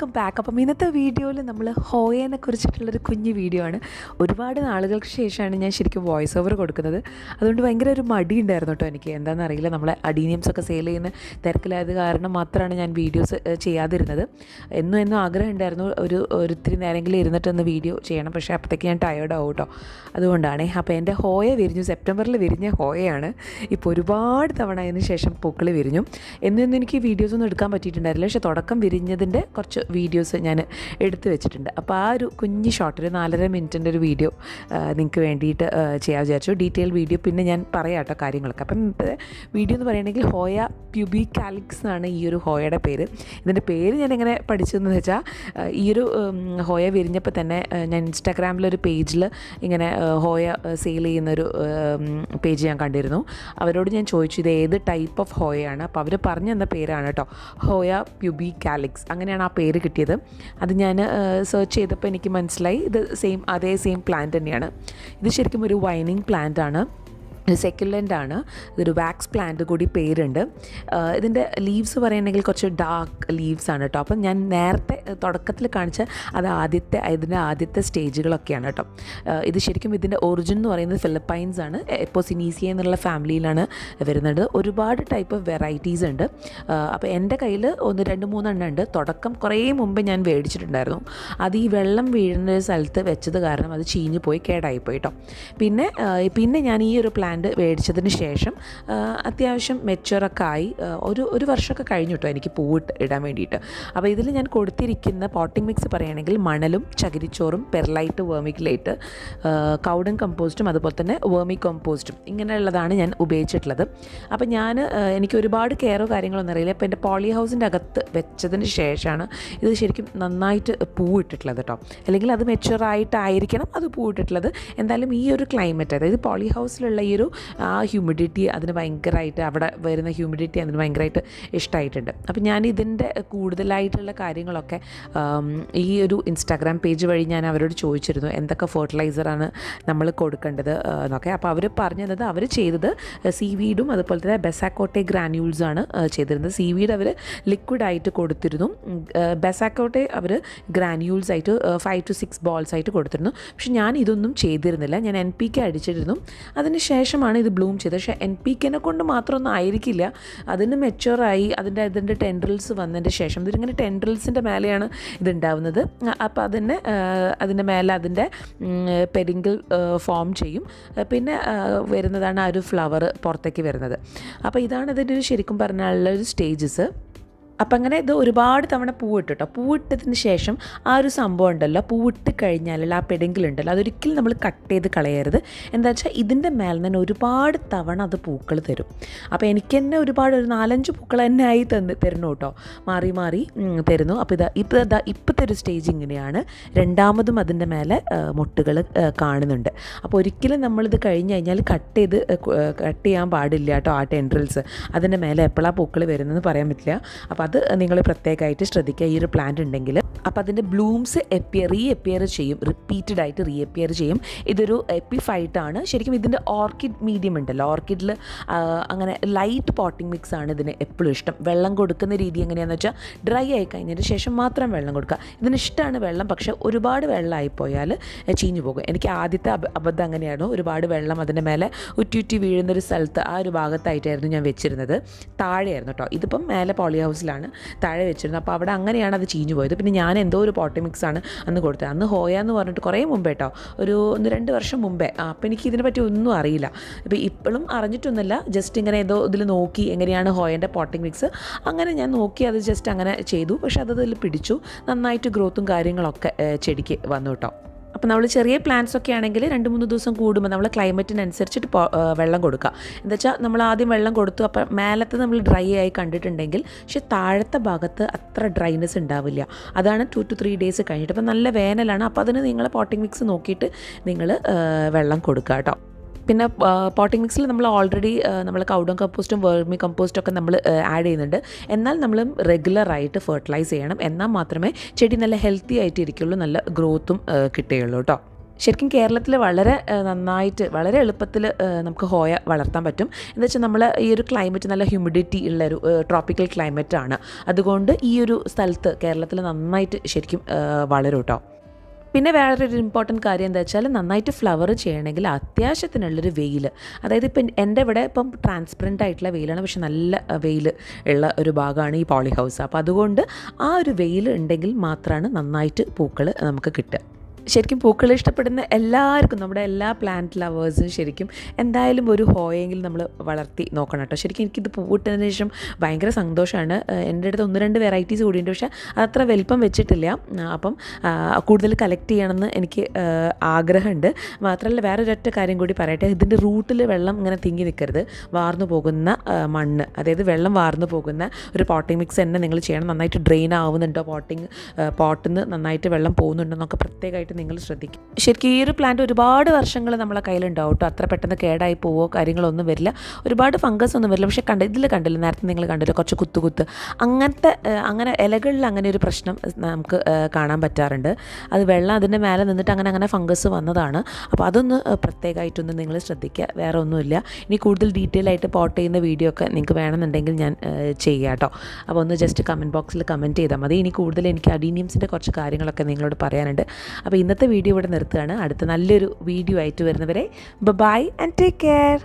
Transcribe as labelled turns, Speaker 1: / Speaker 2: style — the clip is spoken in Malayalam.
Speaker 1: Welcome back. അപ്പം ഇന്നത്തെ വീഡിയോയിൽ നമ്മൾ ഹോയനെ കുറിച്ചിട്ടുള്ളൊരു കുഞ്ഞു വീഡിയോ ആണ്. ഒരുപാട് നാളുകൾക്ക് ശേഷമാണ് ഞാൻ ശരിക്കും വോയിസ് ഓവർ കൊടുക്കുന്നത്. അതുകൊണ്ട് ഭയങ്കര ഒരു മടി ഉണ്ടായിരുന്നു കേട്ടോ എനിക്ക്. എന്താണെന്ന് അറിയില്ല, നമ്മളെ അഡീനിയംസൊക്കെ സെയിൽ ചെയ്യുന്ന തിരക്കിലായത് കാരണം മാത്രമാണ് ഞാൻ വീഡിയോസ് ചെയ്യാതിരുന്നത്. എന്നും ആഗ്രഹം ഉണ്ടായിരുന്നു ഒരിത്തിരി നേരമെങ്കിലും ഇരുന്നിട്ടൊന്ന് വീഡിയോ ചെയ്യണം. പക്ഷേ അപ്പോഴത്തേക്ക് ഞാൻ ടയേർഡ് ആവും കേട്ടോ. അതുകൊണ്ടാണ്. അപ്പോൾ എൻ്റെ ഹോയ വിരിഞ്ഞു. സെപ്റ്റംബറിൽ വിരിഞ്ഞ ഹോയയാണ്. ഇപ്പോൾ ഒരുപാട് തവണ അതിന് ശേഷം പൂക്കൾ വിരിഞ്ഞു. എന്നും എനിക്ക് വീഡിയോസൊന്നും എടുക്കാൻ പറ്റിയിട്ടുണ്ടായിരുന്നില്ല. പക്ഷേ തുടക്കം വിരിഞ്ഞതിൻ്റെ കുറച്ച് വീഡിയോസ് ഞാൻ എടുത്തു വെച്ചിട്ടുണ്ട്. അപ്പോൾ ആ ഒരു കുഞ്ഞ് ഷോർട്ട്, ഒരു 4.5 മിനിറ്റിൻ്റെ ഒരു വീഡിയോ നിങ്ങൾക്ക് വേണ്ടിയിട്ട് ചെയ്യാൻ വിചാരിച്ചു. ഡീറ്റെയിൽ വീഡിയോ പിന്നെ ഞാൻ പറയാം കേട്ടോ കാര്യങ്ങളൊക്കെ. അപ്പം ഇന്നത്തെ വീഡിയോ എന്ന് പറയുകയാണെങ്കിൽ ഹോയ പ്യൂബിക്കാലിക്സ് എന്നാണ് ഈ ഒരു ഹോയയുടെ പേര്. ഇതിൻ്റെ പേര് ഞാൻ എങ്ങനെ പഠിച്ചതെന്ന് വെച്ചാൽ, ഈ ഒരു ഹോയ വിരിഞ്ഞപ്പോൾ തന്നെ ഞാൻ ഇൻസ്റ്റാഗ്രാമിലൊരു പേജിൽ ഇങ്ങനെ ഹോയ സെയിൽ ചെയ്യുന്നൊരു പേജ് ഞാൻ കണ്ടിരുന്നു. അവരോട് ഞാൻ ചോദിച്ചു ഇത് ഏത് ടൈപ്പ് ഓഫ് ഹോയയാണ്. അപ്പോൾ അവർ പറഞ്ഞു തന്ന പേരാണ് കേട്ടോ ഹോയ പ്യൂബിക്കാലിക്സ്. അങ്ങനെയാണ് ആ പേര് കിട്ടിയത്. അത് ഞാൻ സെർച്ച് ചെയ്തപ്പോൾ എനിക്ക് മനസ്സിലായി ഇത് അതേ സെയിം പ്ലാന്റ് തന്നെയാണ്. ഇത് ശരിക്കും ഒരു വൈനിങ് പ്ലാന്റ് ആണ്. സെക്യുലൻ്റ് ആണ്. ഇതൊരു വാക്സ് പ്ലാന്റ് കൂടി പേരുണ്ട്. ഇതിൻ്റെ ലീവ്സ് പറയുകയാണെങ്കിൽ കുറച്ച് ഡാർക്ക് ലീവ്സ് ആണ് കേട്ടോ. അപ്പം ഞാൻ നേരത്തെ തുടക്കത്തിൽ കാണിച്ച ഇതിൻ്റെ ആദ്യത്തെ സ്റ്റേജുകളൊക്കെയാണ് കേട്ടോ. ഇത് ശരിക്കും ഇതിൻ്റെ ഒറിജിൻ എന്ന് പറയുന്നത് ഫിലിപ്പൈൻസ് ആണ്. എപ്പോസിനീസിയ എന്നുള്ള ഫാമിലിയിലാണ് വരുന്നത്. ഒരുപാട് ടൈപ്പ് ഓഫ് വെറൈറ്റീസ് ഉണ്ട്. അപ്പോൾ എൻ്റെ കയ്യിൽ 1-2-3 എണ്ണം ഉണ്ട്. തുടക്കം കുറേ മുമ്പ് ഞാൻ മേടിച്ചിട്ടുണ്ടായിരുന്നു. അത് ഈ വെള്ളം വീഴുന്ന ഒരു സ്ഥലത്ത് വെച്ചത് കാരണം അത് ചീഞ്ഞ് പോയി കേടായിപ്പോയി കേട്ടോ. പിന്നെ ഞാൻ ഈ ഒരു പ്ലാന്റ് മേടിച്ചതിന് ശേഷം അത്യാവശ്യം മെച്ചുവറൊക്കെ ആയി ഒരു വർഷമൊക്കെ കഴിഞ്ഞു കേട്ടോ എനിക്ക് പൂവിട്ട് ഇടാൻ വേണ്ടിയിട്ട്. അപ്പോൾ ഇതിൽ ഞാൻ കൊടുത്തിരിക്കുന്ന പോട്ടിംഗ് മിക്സ് പറയുകയാണെങ്കിൽ മണലും ചകിരിച്ചോറും പെർലൈറ്റ്, വേർമിക്കുലേറ്റ്, കൗഡൻ കമ്പോസ്റ്റും അതുപോലെ തന്നെ വേർമി കമ്പോസ്റ്റും ഇങ്ങനെയുള്ളതാണ് ഞാൻ ഉപയോഗിച്ചിട്ടുള്ളത്. അപ്പോൾ എനിക്ക് ഒരുപാട് കെയറോ കാര്യങ്ങളൊന്നും അറിയില്ല. അപ്പോൾ എൻ്റെ പോളി ഹൗസിൻ്റെ അകത്ത് വെച്ചതിന് ശേഷമാണ് ഇത് ശരിക്കും നന്നായിട്ട് പൂവിട്ടിട്ടുള്ളത് കേട്ടോ. അല്ലെങ്കിൽ അത് മെച്ചുവറായിട്ടായിരിക്കണം അത് പൂവിട്ടിട്ടുള്ളത്. എന്തായാലും ഈ ഒരു ക്ലൈമറ്റ്, അതായത് പോളി ഹൗസിലുള്ള ഈ ഒരു ഹ്യൂമിഡിറ്റി അതിന് ഭയങ്കരമായിട്ട്, അവിടെ വരുന്ന ഹ്യൂമിഡിറ്റി അതിന് ഭയങ്കരമായിട്ട് ഇഷ്ടമായിട്ടുണ്ട്. അപ്പം ഞാൻ ഇതിൻ്റെ കൂടുതലായിട്ടുള്ള കാര്യങ്ങളൊക്കെ ഈ ഒരു ഇൻസ്റ്റാഗ്രാം പേജ് വഴി ഞാൻ അവരോട് ചോദിച്ചിരുന്നു എന്തൊക്കെ ഫെർട്ടിലൈസറാണ് നമ്മൾ കൊടുക്കേണ്ടത് എന്നൊക്കെ. അപ്പോൾ അവർ പറഞ്ഞു തന്നത്, അവർ ചെയ്തത് സീവീഡും അതുപോലെ തന്നെ ബെസാക്കോട്ടെ ഗ്രാന്യൂൾസാണ് ചെയ്തിരുന്നത്. സീവീഡ് അവർ ലിക്വിഡായിട്ട് കൊടുത്തിരുന്നു. ബെസാക്കോട്ടെ അവർ ഗ്രാന്യൂൾസായിട്ട് 5 to 6 balls ആയിട്ട് കൊടുത്തിരുന്നു. പക്ഷെ ഞാൻ ഇതൊന്നും ചെയ്തിരുന്നില്ല. ഞാൻ NPK അടിച്ചിരുന്നു. അതിന് ശേഷമാണ് ഇത് ബ്ലൂം ചെയ്തത്. പക്ഷേ NPKനെ കൊണ്ട് മാത്രമൊന്നും ആയിരിക്കില്ല, അതിന് മെച്ചുവറായി അതിൻ്റെ ടെൻഡ്രിൽസ് വന്നതിൻ്റെ ശേഷം, ഇതിങ്ങനെ ടെൻഡ്രിൽസിൻ്റെ മേലെയാണ് ഇതുണ്ടാവുന്നത്. അപ്പോൾ അതിൻ്റെ മേലെ അതിൻ്റെ പെരിങ്കിൾ ഫോം ചെയ്യും. പിന്നെ വരുന്നതാണ് ആ ഒരു ഫ്ലവർ പുറത്തേക്ക് വരുന്നത്. അപ്പോൾ ഇതാണ് ഇതിൻ്റെ ഒരു ശരിക്കും പറഞ്ഞാലുള്ള ഒരു സ്റ്റേജസ്. അപ്പം അങ്ങനെ ഇത് ഒരുപാട് തവണ പൂവിട്ട് കേട്ടോ. പൂവിട്ടതിന് ശേഷം ആ ഒരു സംഭവം ഉണ്ടല്ലോ, പൂവിട്ട് കഴിഞ്ഞാലുള്ള ആ പെടുങ്കിലുണ്ടല്ലോ, അതൊരിക്കലും നമ്മൾ കട്ട് ചെയ്ത് കളയരുത്. എന്താ വെച്ചാൽ ഇതിൻ്റെ മേലെ തന്നെ ഒരുപാട് തവണ അത് പൂക്കൾ തരും. അപ്പോൾ എനിക്ക് തന്നെ ഒരു 4-5 പൂക്കൾ തന്നെ ആയി തരുന്നു കേട്ടോ, മാറി മാറി തരുന്നു. അപ്പോൾ ഇപ്പോഴത്തെ ഒരു സ്റ്റേജ് ഇങ്ങനെയാണ്. രണ്ടാമതും അതിൻ്റെ മേലെ മുട്ടുകൾ കാണുന്നുണ്ട്. അപ്പോൾ ഒരിക്കലും നമ്മളിത് കഴിഞ്ഞ് കഴിഞ്ഞാൽ കട്ട് ചെയ്യാൻ പാടില്ല കേട്ടോ. ആ ടെൻഡ്രിൽസ് അതിൻ്റെ മേലെ എപ്പോഴാണ് പൂക്കൾ വരുന്നതെന്ന് പറയാൻ പറ്റില്ല. അപ്പോൾ അത് നിങ്ങൾ പ്രത്യേകമായിട്ട് ശ്രദ്ധിക്കുക ഈ ഒരു പ്ലാന്റ് ഉണ്ടെങ്കിൽ. അപ്പോൾ അതിൻ്റെ ബ്ലൂംസ് റീഅപ്പിയർ ചെയ്യും, റിപ്പീറ്റഡായിട്ട് റീഅപ്പിയർ ചെയ്യും. ഇതൊരു എപ്പിഫൈറ്റാണ് ശരിക്കും. ഇതിൻ്റെ ഓർക്കിഡ് മീഡിയം ഉണ്ടല്ലോ, ഓർക്കിഡിൽ അങ്ങനെ ലൈറ്റ് പോട്ടിംഗ് മിക്സ് ആണ് ഇതിന് എപ്പോഴും ഇഷ്ടം. വെള്ളം കൊടുക്കുന്ന രീതി എങ്ങനെയാണെന്ന് വെച്ചാൽ ഡ്രൈ ആയി കഴിഞ്ഞതിന് ശേഷം മാത്രം വെള്ളം കൊടുക്കുക. ഇതിന് ഇഷ്ടമാണ് വെള്ളം, പക്ഷേ ഒരുപാട് വെള്ളമായിപ്പോയാൽ ചീഞ്ഞു പോകും. എനിക്ക് ആദ്യത്തെ അബദ്ധം അങ്ങനെയായിരുന്നു. ഒരുപാട് വെള്ളം അതിൻ്റെ മേലെ ഉറ്റി വീഴുന്നൊരു സ്ഥലത്ത്, ആ ഒരു ഭാഗത്തായിട്ടായിരുന്നു ഞാൻ വെച്ചിരുന്നത്. താഴെയായിരുന്നു കേട്ടോ. ഇതിപ്പം മേലെ പോളി ഹൗസിലാണ് താഴെ വെച്ചിരുന്നത്. അപ്പോൾ അവിടെ അങ്ങനെയാണ് അത് ചീഞ്ഞു പോയത്. പിന്നെ ഞാൻ എന്തോ ഒരു പോട്ടി മിക്സ് ആണ് അന്ന് കൊടുത്തത്. അന്ന് ഹോയ എന്ന് പറഞ്ഞിട്ട് കുറേ മുമ്പേ കേട്ടോ, ഒരു 1-2 വർഷം മുമ്പേ. അപ്പോൾ എനിക്ക് ഇതിനെ പറ്റി ഒന്നും അറിയില്ല. ഇപ്പോൾ ഇപ്പോഴും അറിഞ്ഞിട്ടൊന്നുമില്ല, ജസ്റ്റ് ഇങ്ങനെ ഏതോ ഇതിൽ നോക്കി എങ്ങനെയാണ് ഹോയൻ്റെ പോട്ടിംഗ് മിക്സ്, അങ്ങനെ ഞാൻ നോക്കി അത് ജസ്റ്റ് അങ്ങനെ ചെയ്തു. പക്ഷേ അതിൽ പിടിച്ചു, നന്നായിട്ട് ഗ്രോത്തും കാര്യങ്ങളൊക്കെ ചെടിക്ക് വന്നു കേട്ടോ. അപ്പോൾ നമ്മൾ ചെറിയ പ്ലാന്റ്സ് ഒക്കെ ആണെങ്കിൽ 2-3 ദിവസം കൂടുമ്പോൾ നമ്മൾ ക്ലൈമറ്റിനനുസരിച്ചിട്ട് വെള്ളം കൊടുക്കുക. എന്താ വെച്ചാൽ നമ്മൾ ആദ്യം വെള്ളം കൊടുത്തു, അപ്പോൾ മേലത്തെ നമ്മൾ ഡ്രൈ ആയി കണ്ടിട്ടുണ്ടെങ്കിൽ, പക്ഷേ താഴത്തെ ഭാഗത്ത് അത്ര ഡ്രൈനെസ് ഉണ്ടാവില്ല. അതാണ് 2 to 3 days കഴിഞ്ഞിട്ട്. അപ്പോൾ നല്ല വേനലാണ്. അപ്പോൾ അതിന് നിങ്ങൾ പോട്ടിംഗ് മിക്സ് നോക്കിയിട്ട് നിങ്ങൾ വെള്ളം കൊടുക്കുക കേട്ടോ. പിന്നെ പോട്ടിംഗ് മിക്സിൽ നമ്മൾ ഓൾറെഡി നമ്മൾ കൗഡൻ കമ്പോസ്റ്റും വേർമി കമ്പോസ്റ്റും ഒക്കെ നമ്മൾ ആഡ് ചെയ്യുന്നുണ്ട്. എന്നാൽ നമ്മൾ റെഗുലറായിട്ട് ഫെർട്ടിലൈസ് ചെയ്യണം. എന്നാൽ മാത്രമേ ചെടി നല്ല ഹെൽത്തി ആയിട്ട് ഇരിക്കുള്ളൂ, നല്ല ഗ്രോത്തും കിട്ടുകയുള്ളൂ കേട്ടോ. ശരിക്കും കേരളത്തിൽ വളരെ നന്നായിട്ട് വളരെ എളുപ്പത്തിൽ നമുക്ക് ഹോയ വളർത്താൻ പറ്റും. എന്താ വെച്ചാൽ നമ്മൾ ഈ ഒരു ക്ലൈമറ്റ് നല്ല ഹ്യൂമിഡിറ്റി ഉള്ളൊരു ട്രോപ്പിക്കൽ ക്ലൈമറ്റാണ്. അതുകൊണ്ട് ഈ ഒരു സ്ഥലത്ത് കേരളത്തിൽ നന്നായിട്ട് ശരിക്കും വളരും കേട്ടോ. പിന്നെ വേറൊരു ഇമ്പോർട്ടൻറ്റ് കാര്യം എന്താ വെച്ചാൽ നന്നായിട്ട് ഫ്ലവർ ചെയ്യണമെങ്കിൽ അത്യാവശ്യത്തിനുള്ളൊരു വെയിൽ, അതായത് ഇപ്പം എൻ്റെ ഇവിടെ ഇപ്പം ട്രാൻസ്പെറൻ്റ് ആയിട്ടുള്ള വെയിലാണ്, പക്ഷെ നല്ല വെയിൽ ഉള്ള ഒരു ഭാഗമാണ് ഈ പോളി ഹൗസ്. അപ്പോൾ അതുകൊണ്ട് ആ ഒരു വെയിൽ ഉണ്ടെങ്കിൽ മാത്രമാണ് നന്നായിട്ട് പൂക്കൾ നമുക്ക് കിട്ടുക. ശരിക്കും പൂക്കൾ ഇഷ്ടപ്പെടുന്ന എല്ലാവർക്കും, നമ്മുടെ എല്ലാ പ്ലാന്റ് ലവേഴ്സും ശരിക്കും എന്തായാലും ഒരു ഹോയെങ്കിലും നമ്മൾ വളർത്തി നോക്കണം കേട്ടോ. ശരിക്കും എനിക്കിത് പൂവിട്ടതിന് ശേഷം ഭയങ്കര സന്തോഷമാണ്. എൻ്റെ അടുത്ത് 1-2 വെറൈറ്റീസ് കൂടിയുണ്ട്, പക്ഷേ അതത്ര വലിപ്പം വെച്ചിട്ടില്ല. അപ്പം കൂടുതൽ കളക്ട് ചെയ്യണമെന്ന് എനിക്ക് ആഗ്രഹമുണ്ട്. മാത്രമല്ല വേറൊരൊറ്റ കാര്യം കൂടി പറയട്ടെ, ഇതിൻ്റെ റൂട്ടിൽ വെള്ളം ഇങ്ങനെ തിങ്ങി നിൽക്കരുത്. വാർന്നു പോകുന്ന മണ്ണ്, അതായത് വെള്ളം വാർന്നു പോകുന്ന ഒരു പോട്ടിംഗ് മിക്സ് തന്നെ നിങ്ങൾ ചെയ്യണം. നന്നായിട്ട് ഡ്രെയിൻ ആവുന്നുണ്ടോ, പോട്ടിൽ നിന്ന് നന്നായിട്ട് വെള്ളം പോകുന്നുണ്ടോ എന്നൊക്കെ പ്രത്യേകമായിട്ട് നിങ്ങൾ ശ്രദ്ധിക്കും. ശരിക്കും ഈ ഒരു പ്ലാന്റ് ഒരുപാട് വർഷങ്ങൾ നമ്മളെ കയ്യിലുണ്ടാവും കേട്ടോ. അത്ര പെട്ടെന്ന് കേടായി പോവോ കാര്യങ്ങളൊന്നും വരില്ല, ഒരുപാട് ഫംഗസ് ഒന്നും വരില്ല. പക്ഷേ ഇതിൽ കണ്ടില്ല, നേരത്തെ നിങ്ങൾ കണ്ടില്ല കുറച്ച് കുത്ത് അങ്ങനെ ഇലകളിൽ അങ്ങനെ ഒരു പ്രശ്നം നമുക്ക് കാണാൻ പറ്റാറുണ്ട്. അത് വെള്ളം അതിൻ്റെ മേലെ നിന്നിട്ട് അങ്ങനെ ഫംഗസ് വന്നതാണ്. അപ്പോൾ അതൊന്ന് പ്രത്യേകമായിട്ടൊന്ന് നിങ്ങൾ ശ്രദ്ധിക്കുക, വേറെ ഒന്നുമില്ല. ഇനി കൂടുതൽ ഡീറ്റെയിൽ ആയിട്ട് പോട്ട് ചെയ്യുന്ന വീഡിയോ ഒക്കെ നിങ്ങൾക്ക് വേണമെന്നുണ്ടെങ്കിൽ ഞാൻ ചെയ്യാം കേട്ടോ. അപ്പോൾ ഒന്ന് ജസ്റ്റ് കമൻറ്റ് ബോക്സിൽ കമൻറ്റ് ചെയ്താൽ മതി. ഇനി കൂടുതൽ എനിക്ക് അഡീനിയംസിൻ്റെ കുറച്ച് കാര്യങ്ങളൊക്കെ നിങ്ങളോട് പറയാനുണ്ട്. അപ്പോൾ ഇന്നത്തെ വീഡിയോ ഇവിടെ നിർത്തുകയാണ്. അടുത്ത നല്ലൊരു വീഡിയോ ആയിട്ട് വരുന്നവരെ ബൈ ആൻഡ് ടേക്ക് കെയർ.